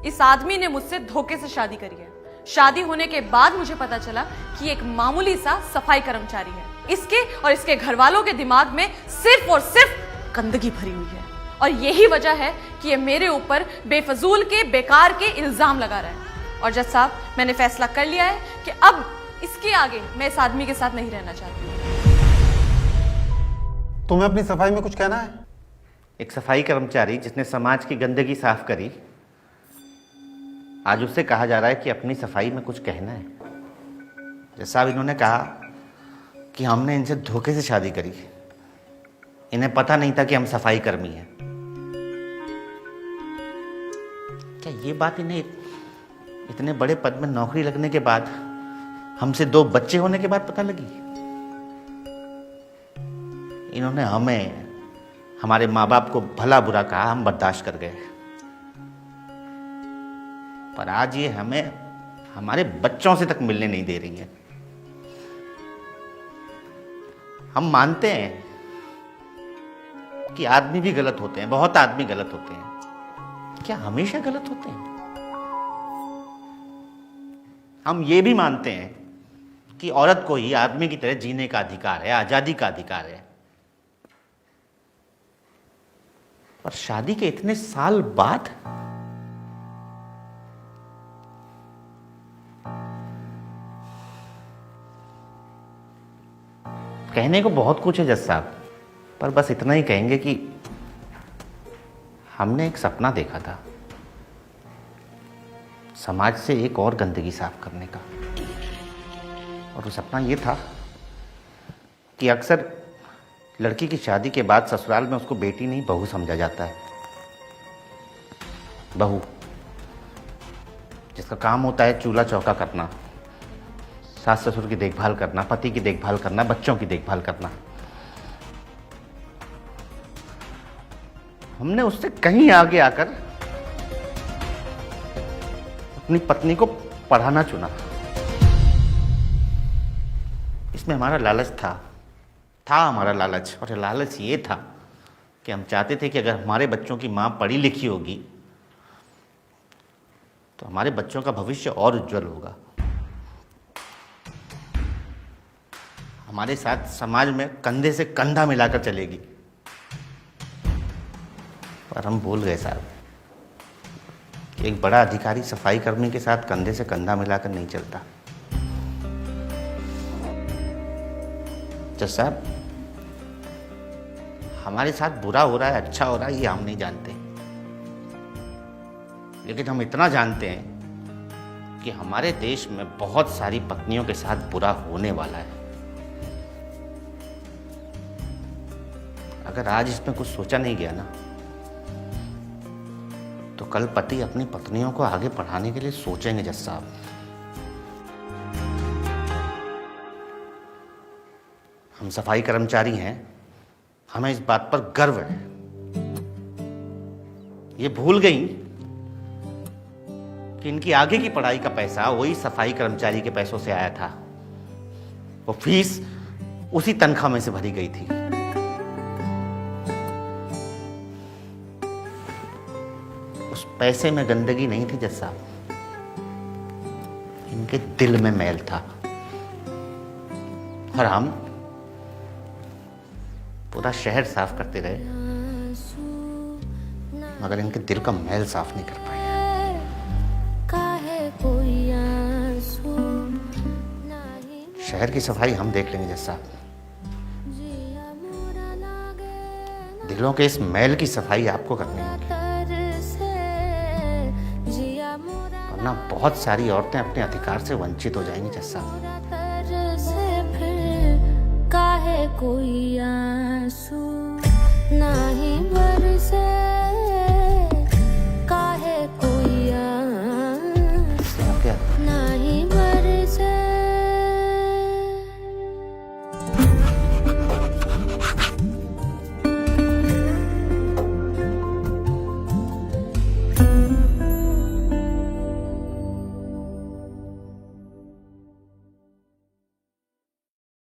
इस आदमी ने मुझसे धोखे से शादी करी है। शादी होने के बाद मुझे पता चला कि एक मामूली सा सफाई कर्मचारी है। इसके और इसके घर वालों के दिमाग में सिर्फ और सिर्फ गंदगी भरी हुई है और यही वजह है कि ये मेरे ऊपर बेफजूल के बेकार के इल्जाम लगा रहा है। और जज साहब, मैंने फैसला कर लिया है कि अब इसके आगे मैं इस आदमी के साथ नहीं रहना चाहती हूँ। तुम्हें अपनी सफाई में कुछ कहना है? एक सफाई कर्मचारी जिसने समाज की गंदगी साफ करी, आज उससे कहा जा रहा है कि अपनी सफाई में कुछ कहना है। जैसा अब इन्होंने कहा कि हमने इनसे धोखे से शादी करी, इन्हें पता नहीं था कि हम सफाई कर्मी हैं। क्या ये बात इन्हें इतने बड़े पद में नौकरी लगने के बाद, हमसे 2 बच्चे होने के बाद पता लगी? इन्होंने हमें, हमारे माँ बाप को भला बुरा कहा, हम बर्दाश्त कर गए, पर आज ये हमें हमारे बच्चों से तक मिलने नहीं दे रही है। हम मानते हैं कि आदमी भी गलत होते हैं, बहुत आदमी गलत होते हैं। क्या हमेशा गलत होते हैं? हम ये भी मानते हैं कि औरत को ही आदमी की तरह जीने का अधिकार है, आजादी का अधिकार है। और शादी के इतने साल बाद कहने को बहुत कुछ है जज साहब, पर बस इतना ही कहेंगे कि हमने एक सपना देखा था, समाज से एक और गंदगी साफ करने का। और वो सपना ये था कि अक्सर लड़की की शादी के बाद ससुराल में उसको बेटी नहीं बहू समझा जाता है। बहू जिसका काम होता है चूल्हा चौका करना, सास ससुर की देखभाल करना, पति की देखभाल करना, बच्चों की देखभाल करना। हमने उससे कहीं आगे आकर अपनी पत्नी को पढ़ाना चुना। इसमें हमारा लालच था हमारा लालच। और लालच ये था कि हम चाहते थे कि अगर हमारे बच्चों की माँ पढ़ी लिखी होगी तो हमारे बच्चों का भविष्य और उज्जवल होगा, हमारे साथ समाज में कंधे से कंधा मिलाकर चलेगी। पर हम भूल गए साहब कि एक बड़ा अधिकारी सफाई कर्मी के साथ कंधे से कंधा मिलाकर नहीं चलता। जज साहब, हमारे साथ बुरा हो रहा है, अच्छा हो रहा है, ये हम नहीं जानते, लेकिन हम इतना जानते हैं कि हमारे देश में बहुत सारी पत्नियों के साथ बुरा होने वाला है। अगर आज इसमें कुछ सोचा नहीं गया ना, तो कल पति अपनी पत्नियों को आगे पढ़ाने के लिए सोचेंगे जज साहब। हम सफाई कर्मचारी हैं, हमें इस बात पर गर्व है। ये भूल गई कि इनकी आगे की पढ़ाई का पैसा वही सफाई कर्मचारी के पैसों से आया था। वो फीस उसी तनख्वाह में से भरी गई थी। उस पैसे में गंदगी नहीं थी जज साहब, इनके दिल में मैल था। और हम पूरा शहर साफ करते रहे, मगर इनके दिल का मैल साफ नहीं कर पाए। शहर की सफाई हम देख लेंगे जज साहब, दिलों के इस मैल की सफाई आपको करनी होगी, वरना बहुत सारी औरतें अपने अधिकार से वंचित हो जाएंगी जज साहब। काहे कोई आंसू